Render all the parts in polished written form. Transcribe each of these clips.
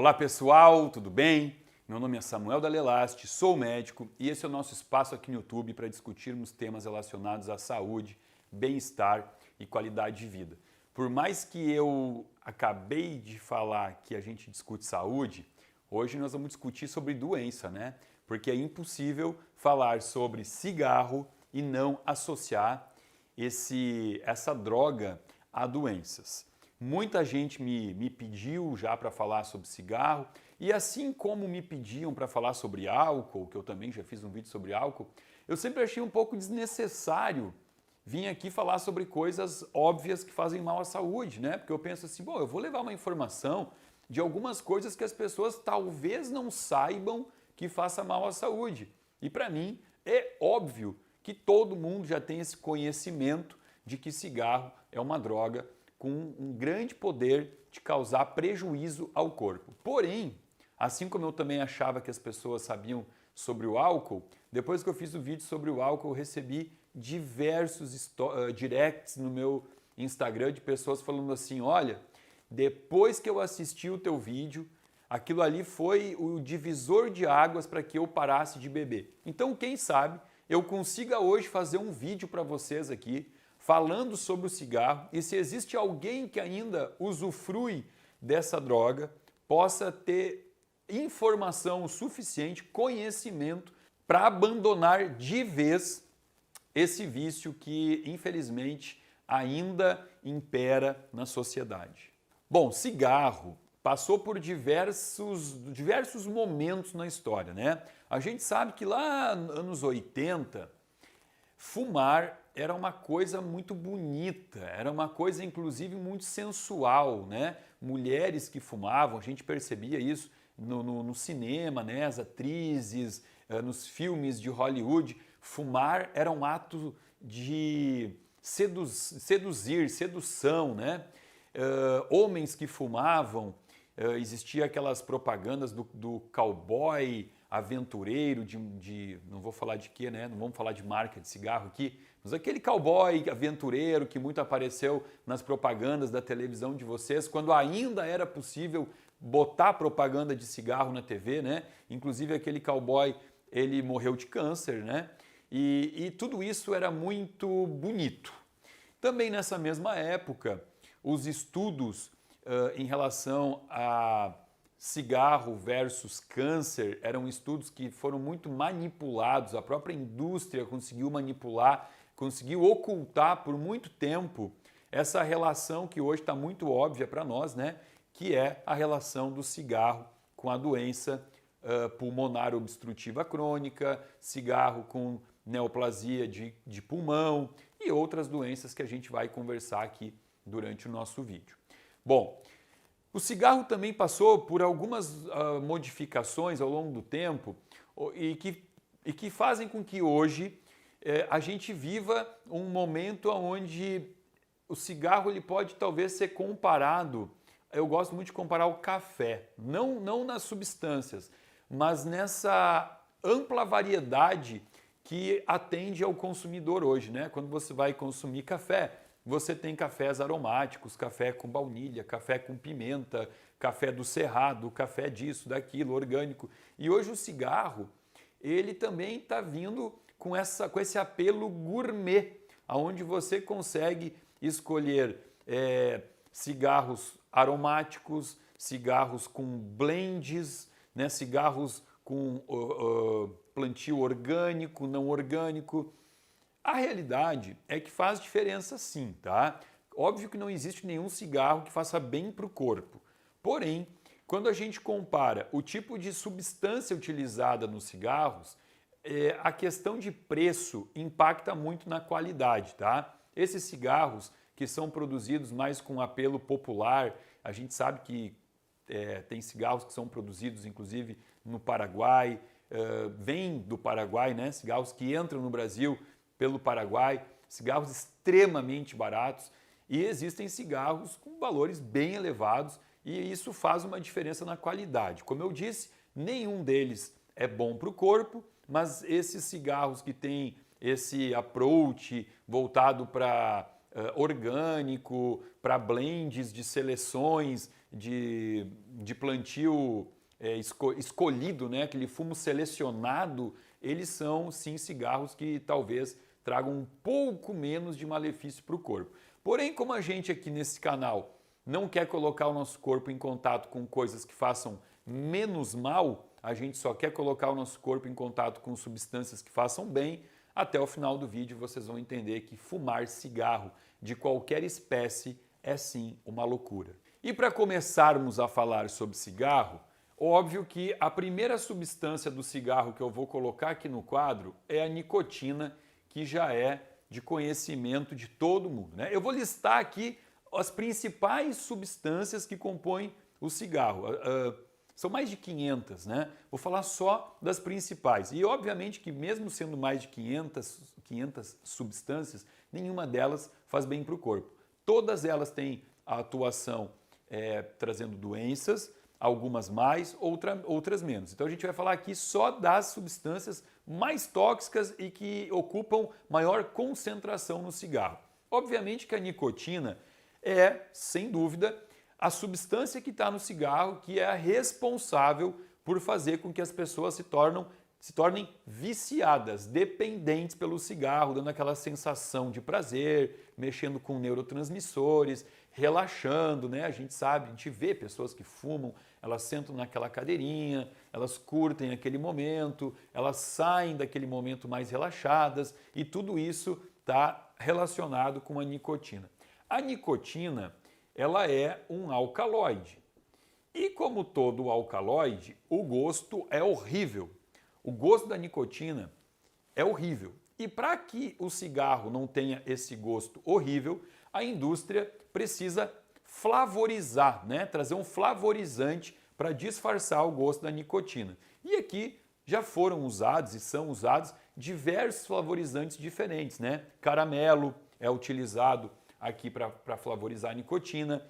Olá pessoal, tudo bem? Meu nome é Samuel Dalelaste, sou médico e esse é o nosso espaço aqui no YouTube para discutirmos temas relacionados à saúde, bem-estar e qualidade de vida. Por mais que eu acabei de falar que a gente discute saúde, hoje nós vamos discutir sobre doença, né? Porque é impossível falar sobre cigarro e não associar essa droga a doenças. Muita gente me pediu já para falar sobre cigarro e assim como me pediam para falar sobre álcool, que eu também já fiz um vídeo sobre álcool, eu sempre achei um pouco desnecessário vir aqui falar sobre coisas óbvias que fazem mal à saúde, né? Porque eu penso assim, bom, eu vou levar uma informação de algumas coisas que as pessoas talvez não saibam que faça mal à saúde. E para mim é óbvio que todo mundo já tem esse conhecimento de que cigarro é uma droga com um grande poder de causar prejuízo ao corpo. Porém, assim como eu também achava que as pessoas sabiam sobre o álcool, depois que eu fiz o vídeo sobre o álcool, eu recebi diversos directs no meu Instagram de pessoas falando assim, olha, depois que eu assisti o teu vídeo, aquilo ali foi o divisor de águas para que eu parasse de beber. Então, quem sabe, eu consiga hoje fazer um vídeo para vocês aqui, falando sobre o cigarro e se existe alguém que ainda usufrui dessa droga, possa ter informação suficiente, conhecimento para abandonar de vez esse vício que, infelizmente, ainda impera na sociedade. Bom, cigarro passou por diversos momentos na história, né? A gente sabe que lá nos anos 80, fumar era uma coisa muito bonita, era uma coisa inclusive muito sensual, né? Mulheres que fumavam, a gente percebia isso no cinema, né? As atrizes, nos filmes de Hollywood, fumar era um ato de sedução, né? Homens que fumavam, existia aquelas propagandas do cowboy aventureiro, não vou falar de quê, né? Não vamos falar de marca de cigarro aqui, mas aquele cowboy aventureiro que muito apareceu nas propagandas da televisão de vocês, quando ainda era possível botar propaganda de cigarro na TV, né? Inclusive aquele cowboy, ele morreu de câncer, né? E tudo isso era muito bonito. Também nessa mesma época, os estudos em relação a cigarro versus câncer eram estudos que foram muito manipulados, a própria indústria conseguiu manipular, conseguiu ocultar por muito tempo essa relação que hoje está muito óbvia para nós, né? Que é a relação do cigarro com a doença pulmonar obstrutiva crônica, cigarro com neoplasia de pulmão e outras doenças que a gente vai conversar aqui durante o nosso vídeo. Bom, o cigarro também passou por algumas modificações ao longo do tempo e que fazem com que hoje a gente viva um momento onde o cigarro ele pode talvez ser comparado, eu gosto muito de comparar o café, não nas substâncias, mas nessa ampla variedade que atende ao consumidor hoje, né? Quando você vai consumir café, você tem cafés aromáticos, café com baunilha, café com pimenta, café do cerrado, café disso, daquilo, orgânico. E hoje o cigarro, ele também está vindo com esse apelo gourmet, onde você consegue escolher cigarros aromáticos, cigarros com blends, né, cigarros com plantio orgânico, não orgânico. A realidade é que faz diferença sim, tá? Óbvio que não existe nenhum cigarro que faça bem para o corpo. Porém, quando a gente compara o tipo de substância utilizada nos cigarros, a questão de preço impacta muito na qualidade, tá? Esses cigarros que são produzidos mais com apelo popular, a gente sabe que tem cigarros que são produzidos inclusive no Paraguai, vêm do Paraguai, né? Cigarros que entram no Brasil pelo Paraguai, cigarros extremamente baratos e existem cigarros com valores bem elevados e isso faz uma diferença na qualidade. Como eu disse, nenhum deles é bom para o corpo, mas esses cigarros que têm esse approach voltado para orgânico, para blends de seleções de plantio escolhido, né? Aquele fumo selecionado, eles são sim cigarros que talvez tragam um pouco menos de malefício para o corpo. Porém, como a gente aqui nesse canal não quer colocar o nosso corpo em contato com coisas que façam menos mal, a gente só quer colocar o nosso corpo em contato com substâncias que façam bem, até o final do vídeo vocês vão entender que fumar cigarro de qualquer espécie é sim uma loucura. E para começarmos a falar sobre cigarro, óbvio que a primeira substância do cigarro que eu vou colocar aqui no quadro é a nicotina, que já é de conhecimento de todo mundo, né? Eu vou listar aqui as principais substâncias que compõem o cigarro. São mais de 500, né? Vou falar só das principais. E obviamente que mesmo sendo mais de 500 substâncias, nenhuma delas faz bem para o corpo. Todas elas têm a atuação trazendo doenças, algumas mais, outras menos. Então a gente vai falar aqui só das substâncias mais tóxicas e que ocupam maior concentração no cigarro. Obviamente que a nicotina é, sem dúvida, a substância que está no cigarro que é a responsável por fazer com que as pessoas se tornem viciadas, dependentes pelo cigarro, dando aquela sensação de prazer, mexendo com neurotransmissores, relaxando, né? A gente sabe, a gente vê pessoas que fumam, elas sentam naquela cadeirinha, elas curtem aquele momento, elas saem daquele momento mais relaxadas e tudo isso está relacionado com a nicotina. A nicotina, ela é um alcaloide. E como todo alcaloide, o gosto é horrível. O gosto da nicotina é horrível. E para que o cigarro não tenha esse gosto horrível, a indústria precisa flavorizar, né? Trazer um flavorizante para disfarçar o gosto da nicotina. E aqui já foram usados e são usados diversos flavorizantes diferentes, né? Caramelo é utilizado aqui para flavorizar a nicotina.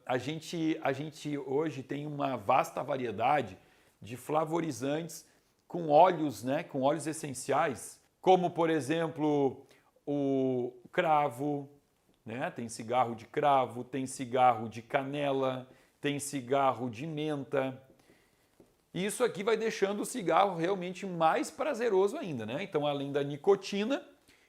A gente hoje tem uma vasta variedade de flavorizantes com óleos, né, com óleos essenciais, como por exemplo o cravo, né? Tem cigarro de cravo, tem cigarro de canela, tem cigarro de menta. E isso aqui vai deixando o cigarro realmente mais prazeroso ainda, né? Então, além da nicotina,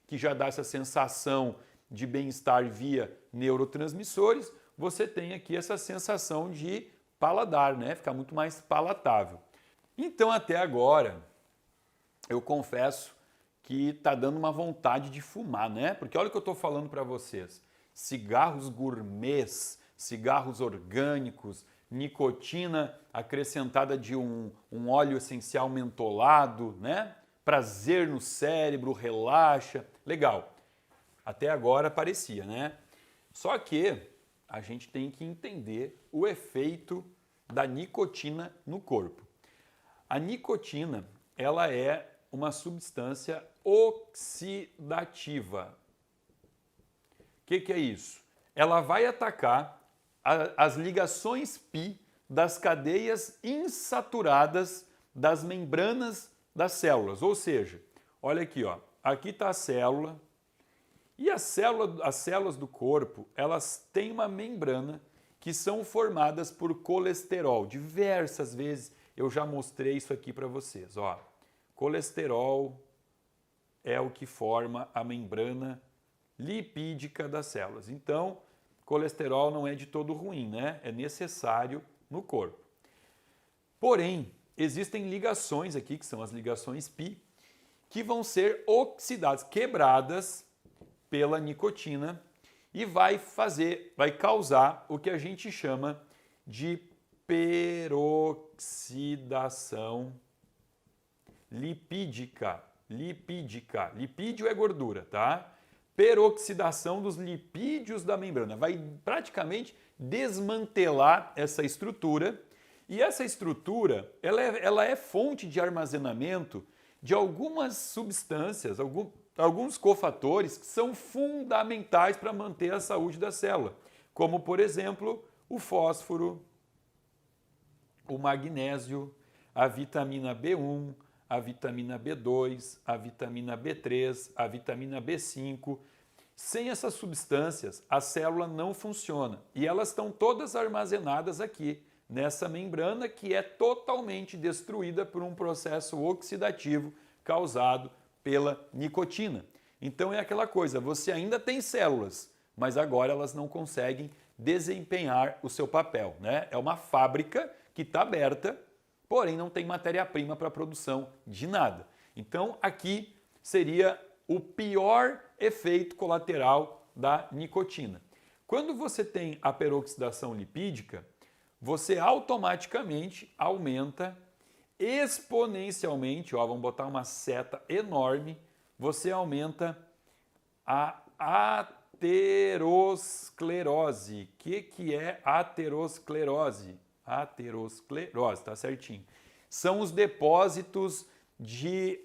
que já dá essa sensação de bem-estar via neurotransmissores, você tem aqui essa sensação de paladar, né? Fica muito mais palatável. Então, até agora, eu confesso que está dando uma vontade de fumar, né? Porque olha o que eu estou falando para vocês. Cigarros gourmets, cigarros orgânicos, nicotina acrescentada de um óleo essencial mentolado, né? Prazer no cérebro, relaxa. Legal. Até agora parecia, né? Só que a gente tem que entender o efeito da nicotina no corpo. A nicotina, ela é uma substância oxidativa. O que é isso? Ela vai atacar as ligações π das cadeias insaturadas das membranas das células. Ou seja, olha aqui, ó, aqui está a célula e as células do corpo, elas têm uma membrana que são formadas por colesterol. Diversas vezes eu já mostrei isso aqui para vocês. Ó. Colesterol é o que forma a membrana lipídica das células. Então, colesterol não é de todo ruim, né? É necessário no corpo. Porém, existem ligações aqui, que são as ligações π, que vão ser oxidadas, quebradas pela nicotina e vai causar o que a gente chama de peroxidação lipídica. Lipídio é gordura, tá? Peroxidação dos lipídios da membrana. Vai praticamente desmantelar essa estrutura e essa estrutura ela é fonte de armazenamento de algumas substâncias, alguns cofatores que são fundamentais para manter a saúde da célula, como por exemplo o fósforo, o magnésio, a vitamina B1, a vitamina B2, a vitamina B3, a vitamina B5 Sem essas substâncias, a célula não funciona e elas estão todas armazenadas aqui, nessa membrana que é totalmente destruída por um processo oxidativo causado pela nicotina. Então é aquela coisa, você ainda tem células, mas agora elas não conseguem desempenhar o seu papel, né? É uma fábrica que está aberta, porém não tem matéria-prima para a produção de nada. Então aqui seria o pior efeito colateral da nicotina. Quando você tem a peroxidação lipídica, você automaticamente aumenta exponencialmente, ó, vamos botar uma seta enorme, você aumenta a aterosclerose. O que é aterosclerose? Aterosclerose, tá certinho. São os depósitos de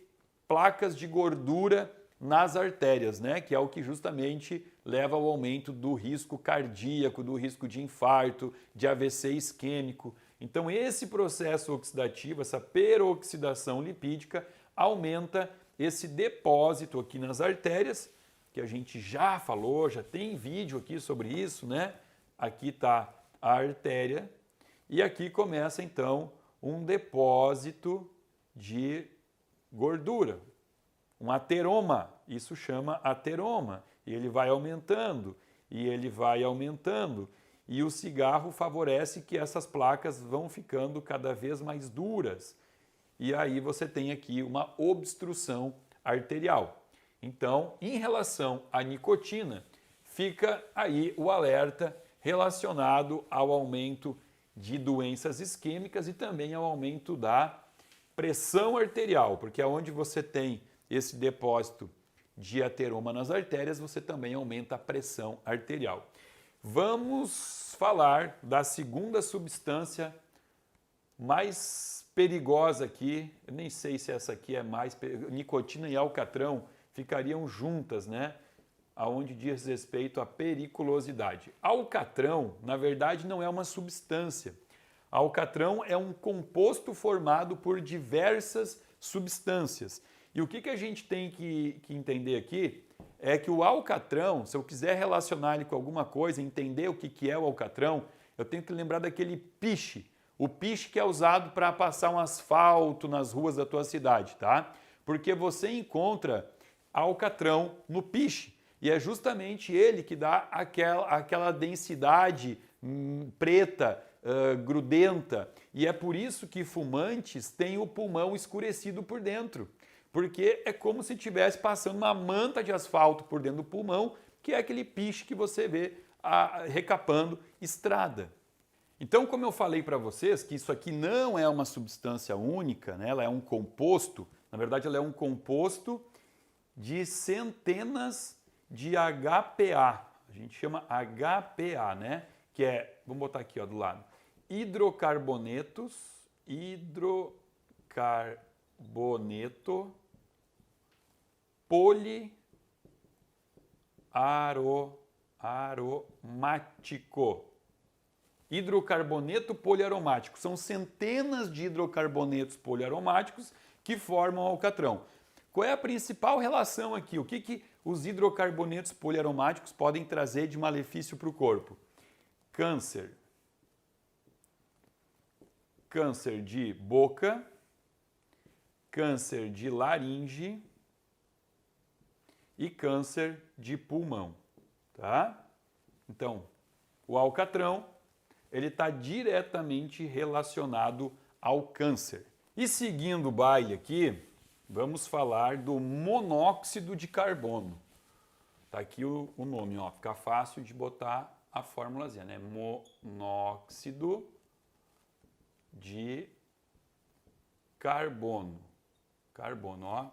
placas de gordura nas artérias, né? Que é o que justamente leva ao aumento do risco cardíaco, do risco de infarto, de AVC isquêmico. Então esse processo oxidativo, essa peroxidação lipídica, aumenta esse depósito aqui nas artérias, que a gente já falou, já tem vídeo aqui sobre isso, né? Aqui está a artéria e aqui começa então um depósito de gordura, um ateroma, isso chama ateroma, e ele vai aumentando, e ele vai aumentando, e o cigarro favorece que essas placas vão ficando cada vez mais duras, e aí você tem aqui uma obstrução arterial. Então, em relação à nicotina, fica aí o alerta relacionado ao aumento de doenças isquêmicas e também ao aumento da pressão arterial, porque onde você tem esse depósito de ateroma nas artérias, você também aumenta a pressão arterial. Vamos falar da segunda substância mais perigosa aqui, eu nem sei se essa aqui é mais perigosa, nicotina e alcatrão ficariam juntas, né? Aonde diz respeito à periculosidade. Alcatrão, na verdade, não é uma substância. Alcatrão é um composto formado por diversas substâncias. E o que a gente tem que entender aqui é que o alcatrão, se eu quiser relacionar ele com alguma coisa, entender o que é o alcatrão, eu tenho que lembrar daquele piche. O piche que é usado para passar um asfalto nas ruas da tua cidade, tá? Porque você encontra alcatrão no piche. E é justamente ele que dá aquela densidade preta, grudenta. E é por isso que fumantes têm o pulmão escurecido por dentro. Porque é como se estivesse passando uma manta de asfalto por dentro do pulmão, que é aquele piche que você vê recapando estrada. Então, como eu falei para vocês, que isso aqui não é uma substância única, né? Ela é um composto, na verdade ela é um composto de centenas de HPA, a gente chama HPA, né? Que é, vamos botar aqui ó, do lado, hidrocarboneto poliaromático. Hidrocarboneto poliaromático. São centenas de hidrocarbonetos poliaromáticos que formam o alcatrão. Qual é a principal relação aqui? O que os hidrocarbonetos poliaromáticos podem trazer de malefício para o corpo? Câncer. Câncer de boca, câncer de laringe e câncer de pulmão, tá? Então, o alcatrão, ele está diretamente relacionado ao câncer. E seguindo o baile aqui, vamos falar do monóxido de carbono. Tá aqui o nome, ó, fica fácil de botar a formulazinha, né? Monóxido de carbono. Carbono, ó,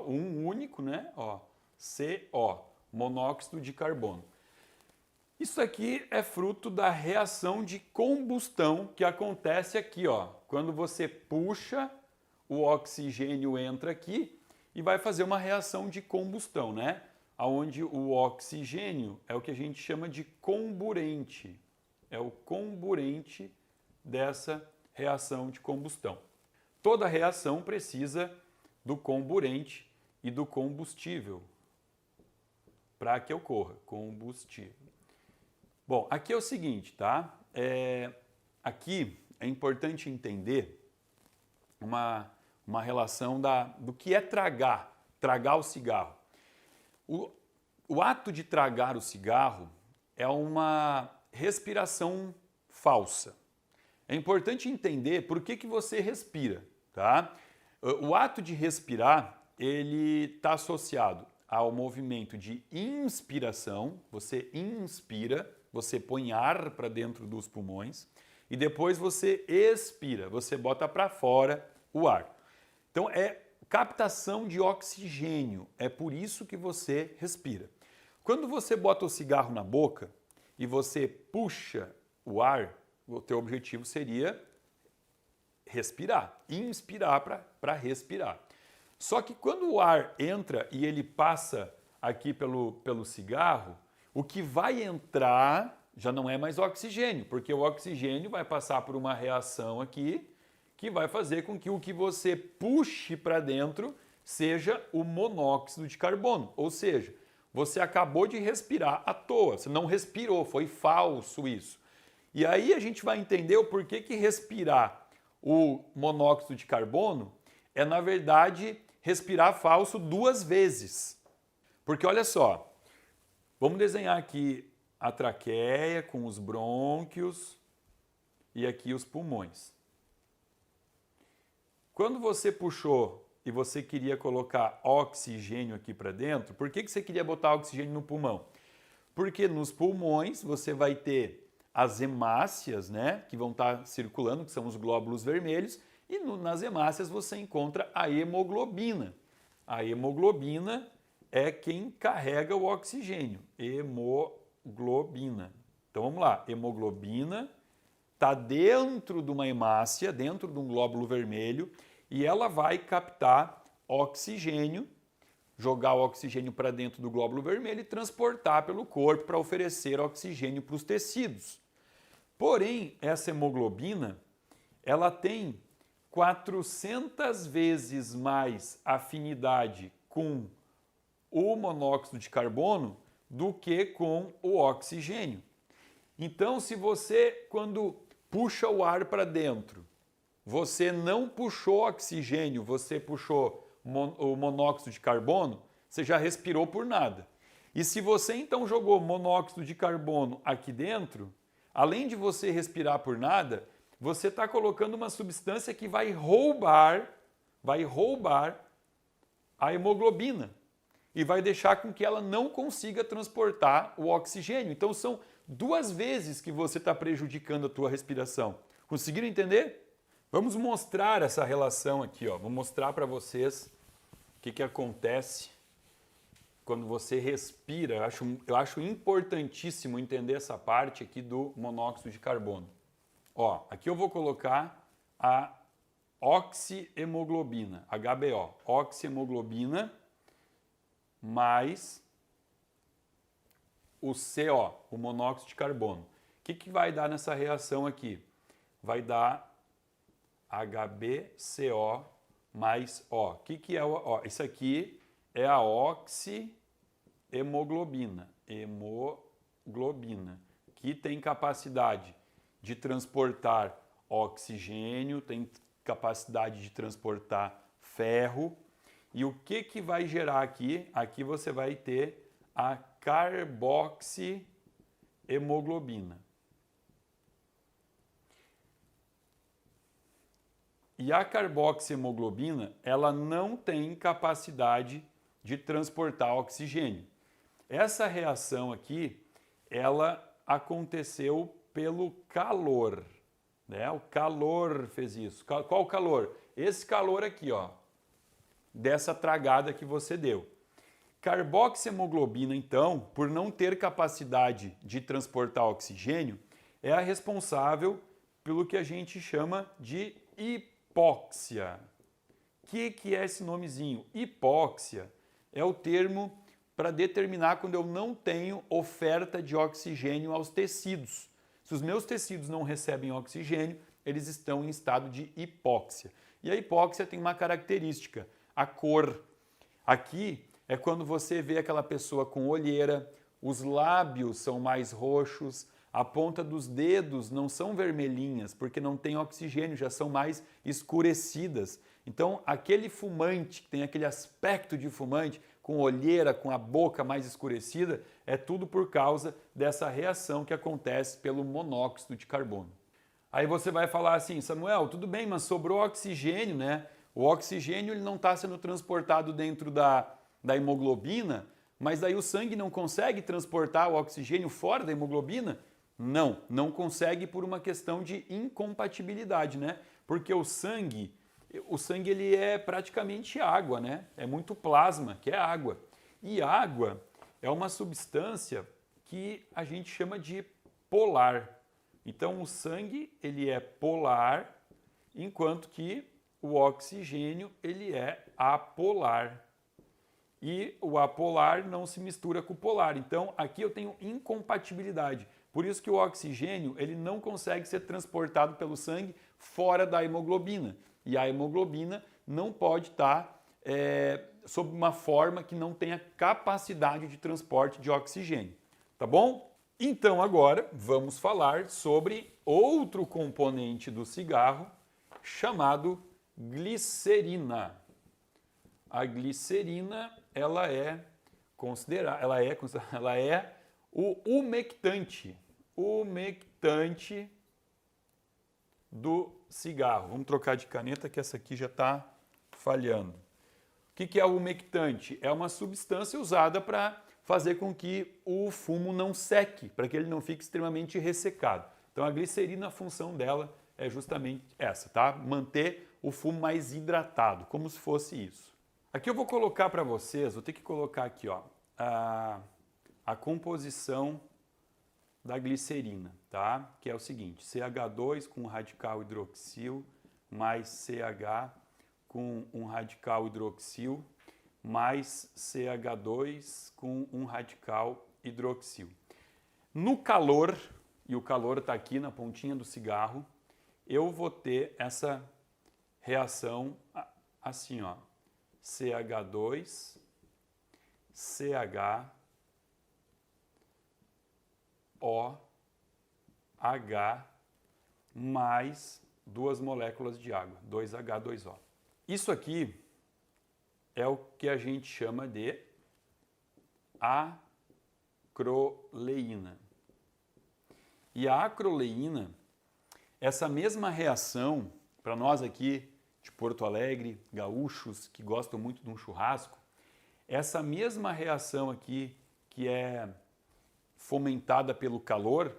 um único, né? Ó, CO, monóxido de carbono. Isso aqui é fruto da reação de combustão que acontece aqui, ó. Quando você puxa, o oxigênio entra aqui e vai fazer uma reação de combustão, né? Onde o oxigênio é o que a gente chama de comburente. É o comburente dessa reação de combustão. Toda reação precisa do comburente e do combustível. para que ocorra combustível. Bom, aqui é o seguinte, tá? Aqui é importante entender uma relação do que é tragar o cigarro. O ato de tragar o cigarro é uma respiração falsa. É importante entender por que você respira, tá? O ato de respirar, ele está associado ao movimento de inspiração, você inspira, você põe ar para dentro dos pulmões e depois você expira, você bota para fora o ar. Então é captação de oxigênio, é por isso que você respira. Quando você bota o cigarro na boca e você puxa o ar, o teu objetivo seria respirar, inspirar para respirar. Só que quando o ar entra e ele passa aqui pelo cigarro, o que vai entrar já não é mais oxigênio, porque o oxigênio vai passar por uma reação aqui que vai fazer com que o que você puxe para dentro seja o monóxido de carbono. Ou seja, você acabou de respirar à toa, você não respirou, foi falso isso. E aí a gente vai entender o porquê que respirar o monóxido de carbono é, na verdade, respirar falso 2 vezes. Porque olha só, vamos desenhar aqui a traqueia com os brônquios e aqui os pulmões. Quando você puxou e você queria colocar oxigênio aqui para dentro, por que você queria botar oxigênio no pulmão? Porque nos pulmões você vai ter as hemácias, né, que vão estar circulando, que são os glóbulos vermelhos, e nas hemácias você encontra a hemoglobina. A hemoglobina é quem carrega o oxigênio. Hemoglobina. Então vamos lá, hemoglobina está dentro de uma hemácia, dentro de um glóbulo vermelho, e ela vai captar oxigênio, jogar o oxigênio para dentro do glóbulo vermelho e transportar pelo corpo para oferecer oxigênio para os tecidos. Porém, essa hemoglobina, ela tem 400 vezes mais afinidade com o monóxido de carbono do que com o oxigênio. Então, se você, quando puxa o ar para dentro, você não puxou oxigênio, você puxou o monóxido de carbono, você já respirou por nada. E se você então jogou monóxido de carbono aqui dentro, além de você respirar por nada, você está colocando uma substância que vai roubar a hemoglobina e vai deixar com que ela não consiga transportar o oxigênio. Então são 2 vezes que você está prejudicando a tua respiração. Conseguiram entender? Vamos mostrar essa relação aqui, ó. Vou mostrar para vocês o que acontece quando você respira. Eu acho importantíssimo entender essa parte aqui do monóxido de carbono. Ó, aqui eu vou colocar a oxihemoglobina, HBO, oxihemoglobina mais o CO, o monóxido de carbono. O que vai dar nessa reação aqui? Vai dar HbCO mais O. O que é o O? Isso aqui é a oxihemoglobina, que tem capacidade de transportar oxigênio, tem capacidade de transportar ferro. E o que vai gerar aqui? Aqui você vai ter a carboxihemoglobina. E a carboxihemoglobina, ela não tem capacidade de transportar oxigênio. Essa reação aqui, ela aconteceu pelo calor, né? O calor fez isso. Qual o calor? Esse calor aqui, ó, dessa tragada que você deu. Carboxihemoglobina, então, por não ter capacidade de transportar oxigênio, é a responsável pelo que a gente chama de hipóxia. O que é esse nomezinho? Hipóxia é o termo para determinar quando eu não tenho oferta de oxigênio aos tecidos. Se os meus tecidos não recebem oxigênio, eles estão em estado de hipóxia. E a hipóxia tem uma característica, a cor. Aqui é quando você vê aquela pessoa com olheira, os lábios são mais roxos, a ponta dos dedos não são vermelhinhas, porque não tem oxigênio, já são mais escurecidas. Então, aquele fumante, que tem aquele aspecto de fumante, com olheira, com a boca mais escurecida, é tudo por causa dessa reação que acontece pelo monóxido de carbono. Aí você vai falar assim, Samuel, tudo bem, mas sobrou oxigênio, né? O oxigênio ele não está sendo transportado dentro da hemoglobina, mas daí o sangue não consegue transportar o oxigênio fora da hemoglobina? Não, não consegue por uma questão de incompatibilidade, né? Porque o sangue ele é praticamente água, né? É muito plasma, que é água. E água é uma substância que a gente chama de polar. Então o sangue ele é polar, enquanto que o oxigênio ele é apolar. E o apolar não se mistura com o polar. Então aqui eu tenho incompatibilidade. Por isso que o oxigênio ele não consegue ser transportado pelo sangue fora da hemoglobina. E a hemoglobina não pode estar sob uma forma que não tenha capacidade de transporte de oxigênio. Tá bom? Então agora vamos falar sobre outro componente do cigarro chamado glicerina. A glicerina ela é o umectante do cigarro. Vamos trocar de caneta que essa aqui já está falhando. O que é o umectante? É uma substância usada para fazer com que o fumo não seque, para que ele não fique extremamente ressecado. Então a glicerina, a função dela é justamente essa, tá? Manter o fumo mais hidratado, como se fosse isso. Aqui eu vou colocar para vocês, vou ter que colocar aqui, ó, a composição da glicerina, tá? Que é o seguinte, CH2 com radical hidroxil mais CH com um radical hidroxil mais CH2 com um radical hidroxil. No calor, e o calor está aqui na pontinha do cigarro, eu vou ter essa reação assim, ó, CH2, CH, OH mais duas moléculas de água, 2H2O. Isso aqui é o que a gente chama de acroleína. E a acroleína, essa mesma reação, para nós aqui de Porto Alegre, gaúchos que gostam muito de um churrasco, essa mesma reação aqui que é fomentada pelo calor,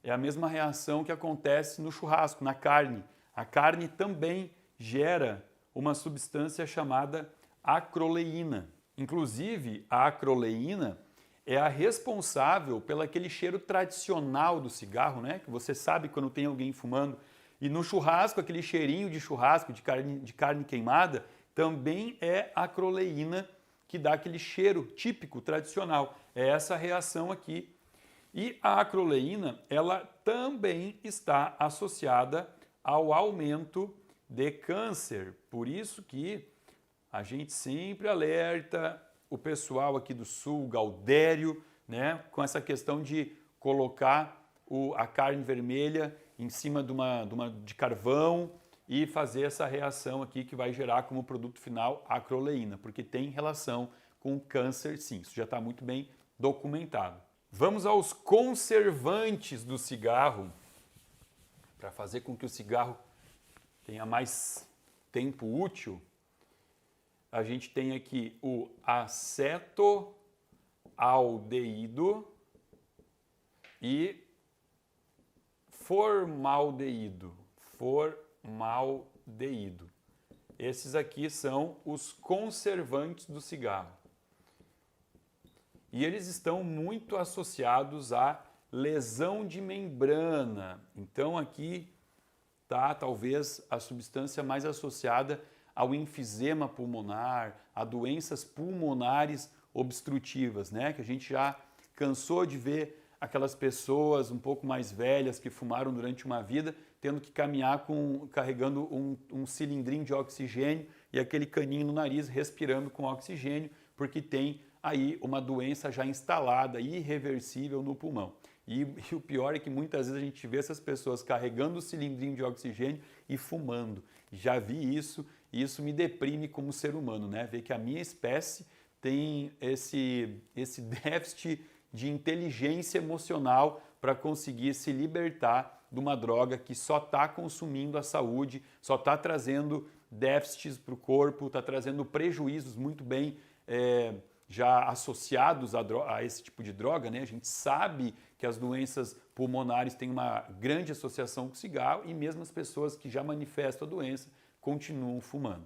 é a mesma reação que acontece no churrasco, na carne. A carne também gera uma substância chamada acroleína. Inclusive, a acroleína é a responsável pelo aquele cheiro tradicional do cigarro, né? Que você sabe quando tem alguém fumando. E no churrasco, aquele cheirinho de churrasco, de carne queimada, também é acroleína que dá aquele cheiro típico, tradicional. É essa reação aqui. E a acroleína, ela também está associada ao aumento de câncer. Por isso que a gente sempre alerta o pessoal aqui do sul, Gaudério, né, com essa questão de colocar a carne vermelha em cima de carvão e fazer essa reação aqui que vai gerar como produto final a acroleína, porque tem relação com o câncer, sim, isso já está muito bem documentado. Vamos aos conservantes do cigarro, para fazer com que o cigarro tenha mais tempo útil. A gente tem aqui o acetoaldeído e formaldeído. Esses aqui são os conservantes do cigarro. E eles estão muito associados à lesão de membrana. Então aqui está talvez a substância mais associada ao enfisema pulmonar, a doenças pulmonares obstrutivas, né? Que a gente já cansou de ver aquelas pessoas um pouco mais velhas que fumaram durante uma vida, tendo que caminhar carregando um cilindrinho de oxigênio e aquele caninho no nariz, respirando com oxigênio, porque tem aí uma doença já instalada, irreversível no pulmão. E o pior é que muitas vezes a gente vê essas pessoas carregando o cilindrinho de oxigênio e fumando. Já vi isso e isso me deprime como ser humano, né? Ver que a minha espécie tem esse déficit de inteligência emocional para conseguir se libertar de uma droga que só está consumindo a saúde, só está trazendo déficits para o corpo, está trazendo prejuízos muito bem já associados a esse tipo de droga, né? A gente sabe que as doenças pulmonares têm uma grande associação com o cigarro e mesmo as pessoas que já manifestam a doença continuam fumando.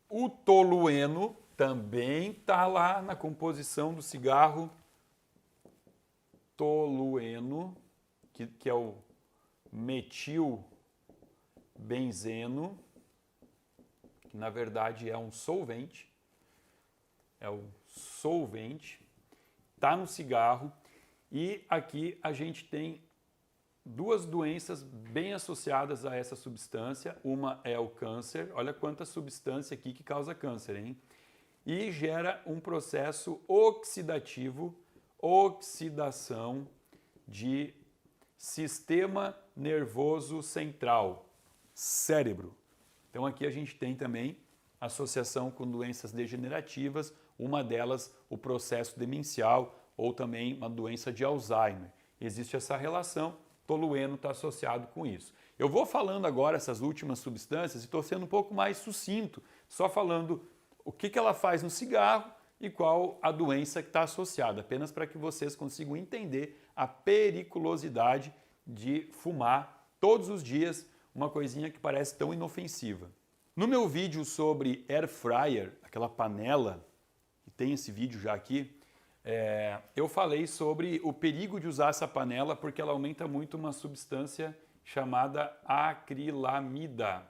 O tolueno também está lá na composição do cigarro. Tolueno, que é o metilbenzeno, que na verdade é um solvente. É o solvente, está no cigarro e aqui a gente tem duas doenças bem associadas a essa substância. Uma é o câncer, olha quanta substância aqui que causa câncer, hein? E gera um processo oxidativo, oxidação de sistema nervoso central, cérebro. Então aqui a gente tem também associação com doenças degenerativas, uma delas o processo demencial ou também uma doença de Alzheimer. Existe essa relação, tolueno está associado com isso. Eu vou falando agora essas últimas substâncias e estou sendo um pouco mais sucinto, só falando o que ela faz no cigarro e qual a doença que está associada, apenas para que vocês consigam entender a periculosidade de fumar todos os dias uma coisinha que parece tão inofensiva. No meu vídeo sobre air fryer, aquela panela, que tem esse vídeo já aqui, eu falei sobre o perigo de usar essa panela porque ela aumenta muito uma substância chamada acrilamida.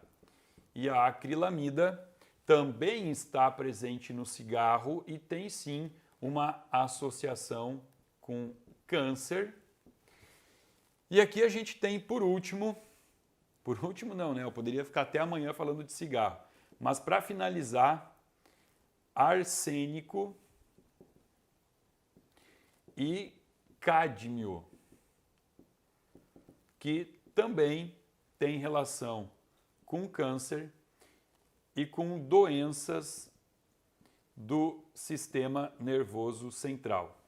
E a acrilamida também está presente no cigarro e tem sim uma associação com câncer. E aqui a gente tem por último não, né? Eu poderia ficar até amanhã falando de cigarro. Mas para finalizar, arsênico e cádmio, que também tem relação com câncer e com doenças do sistema nervoso central,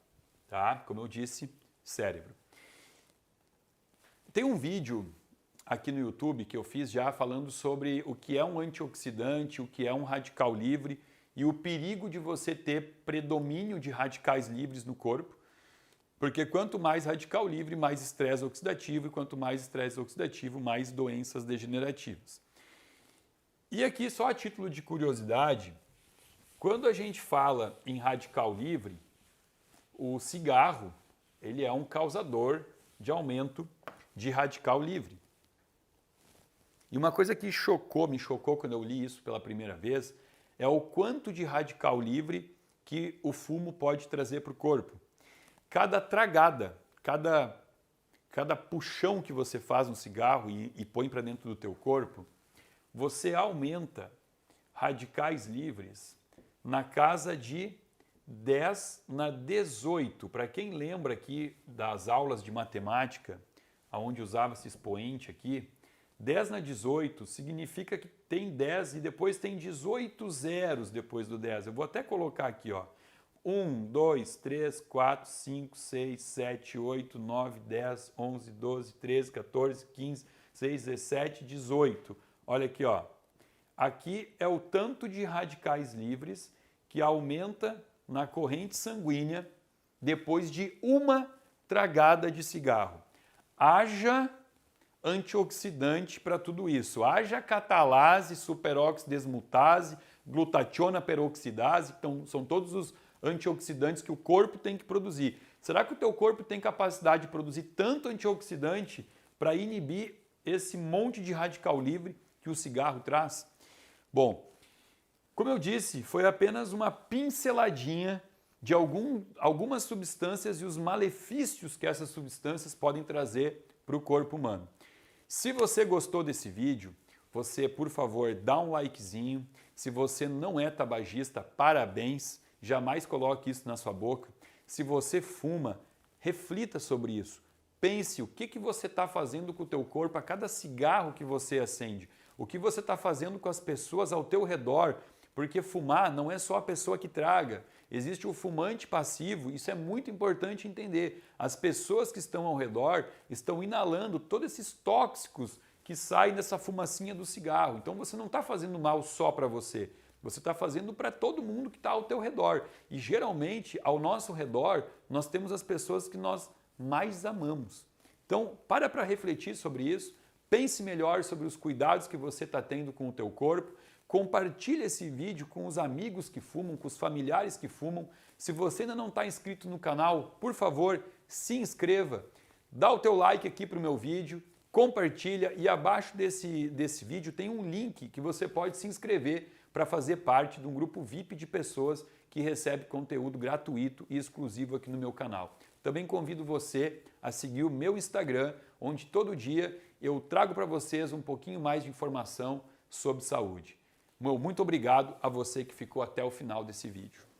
tá? Como eu disse, cérebro. Tem um vídeo aqui no YouTube que eu fiz já falando sobre o que é um antioxidante, o que é um radical livre e o perigo de você ter predomínio de radicais livres no corpo, porque quanto mais radical livre, mais estresse oxidativo, e quanto mais estresse oxidativo, mais doenças degenerativas. E aqui, só a título de curiosidade, quando a gente fala em radical livre, o cigarro ele é um causador de aumento de radical livre. E uma coisa que me chocou quando eu li isso pela primeira vez, é o quanto de radical livre que o fumo pode trazer para o corpo. Cada tragada, cada puxão que você faz no cigarro e põe para dentro do teu corpo, você aumenta radicais livres na casa de 10 na 18. Para quem lembra aqui das aulas de matemática, onde usava esse expoente aqui, 10 na 18 significa que tem 10 e depois tem 18 zeros depois do 10. Eu vou até colocar aqui, ó. 1, 2, 3, 4, 5, 6, 7, 8, 9, 10, 11, 12, 13, 14, 15, 16, 17, 18. Olha aqui, ó. Aqui é o tanto de radicais livres que aumenta na corrente sanguínea depois de uma tragada de cigarro. Haja antioxidante para tudo isso. Haja catalase, superoxidesmutase, glutationa peroxidase, então são todos os antioxidantes que o corpo tem que produzir. Será que o teu corpo tem capacidade de produzir tanto antioxidante para inibir esse monte de radical livre que o cigarro traz? Bom, como eu disse, foi apenas uma pinceladinha de algumas substâncias e os malefícios que essas substâncias podem trazer para o corpo humano. Se você gostou desse vídeo, você, por favor, dá um likezinho. Se você não é tabagista, parabéns, jamais coloque isso na sua boca. Se você fuma, reflita sobre isso. Pense o que você está fazendo com o teu corpo a cada cigarro que você acende. O que você está fazendo com as pessoas ao teu redor. Porque fumar não é só a pessoa que traga. Existe o fumante passivo, isso é muito importante entender. As pessoas que estão ao redor estão inalando todos esses tóxicos que saem dessa fumacinha do cigarro. Então você não está fazendo mal só para você. Você está fazendo para todo mundo que está ao teu redor. E geralmente, ao nosso redor, nós temos as pessoas que nós mais amamos. Então, para refletir sobre isso, pense melhor sobre os cuidados que você está tendo com o teu corpo, compartilhe esse vídeo com os amigos que fumam, com os familiares que fumam. Se você ainda não está inscrito no canal, por favor, se inscreva, dá o teu like aqui para o meu vídeo, compartilha e abaixo desse vídeo tem um link que você pode se inscrever para fazer parte de um grupo VIP de pessoas que recebe conteúdo gratuito e exclusivo aqui no meu canal. Também convido você a seguir o meu Instagram, onde todo dia eu trago para vocês um pouquinho mais de informação sobre saúde. Muito obrigado a você que ficou até o final desse vídeo.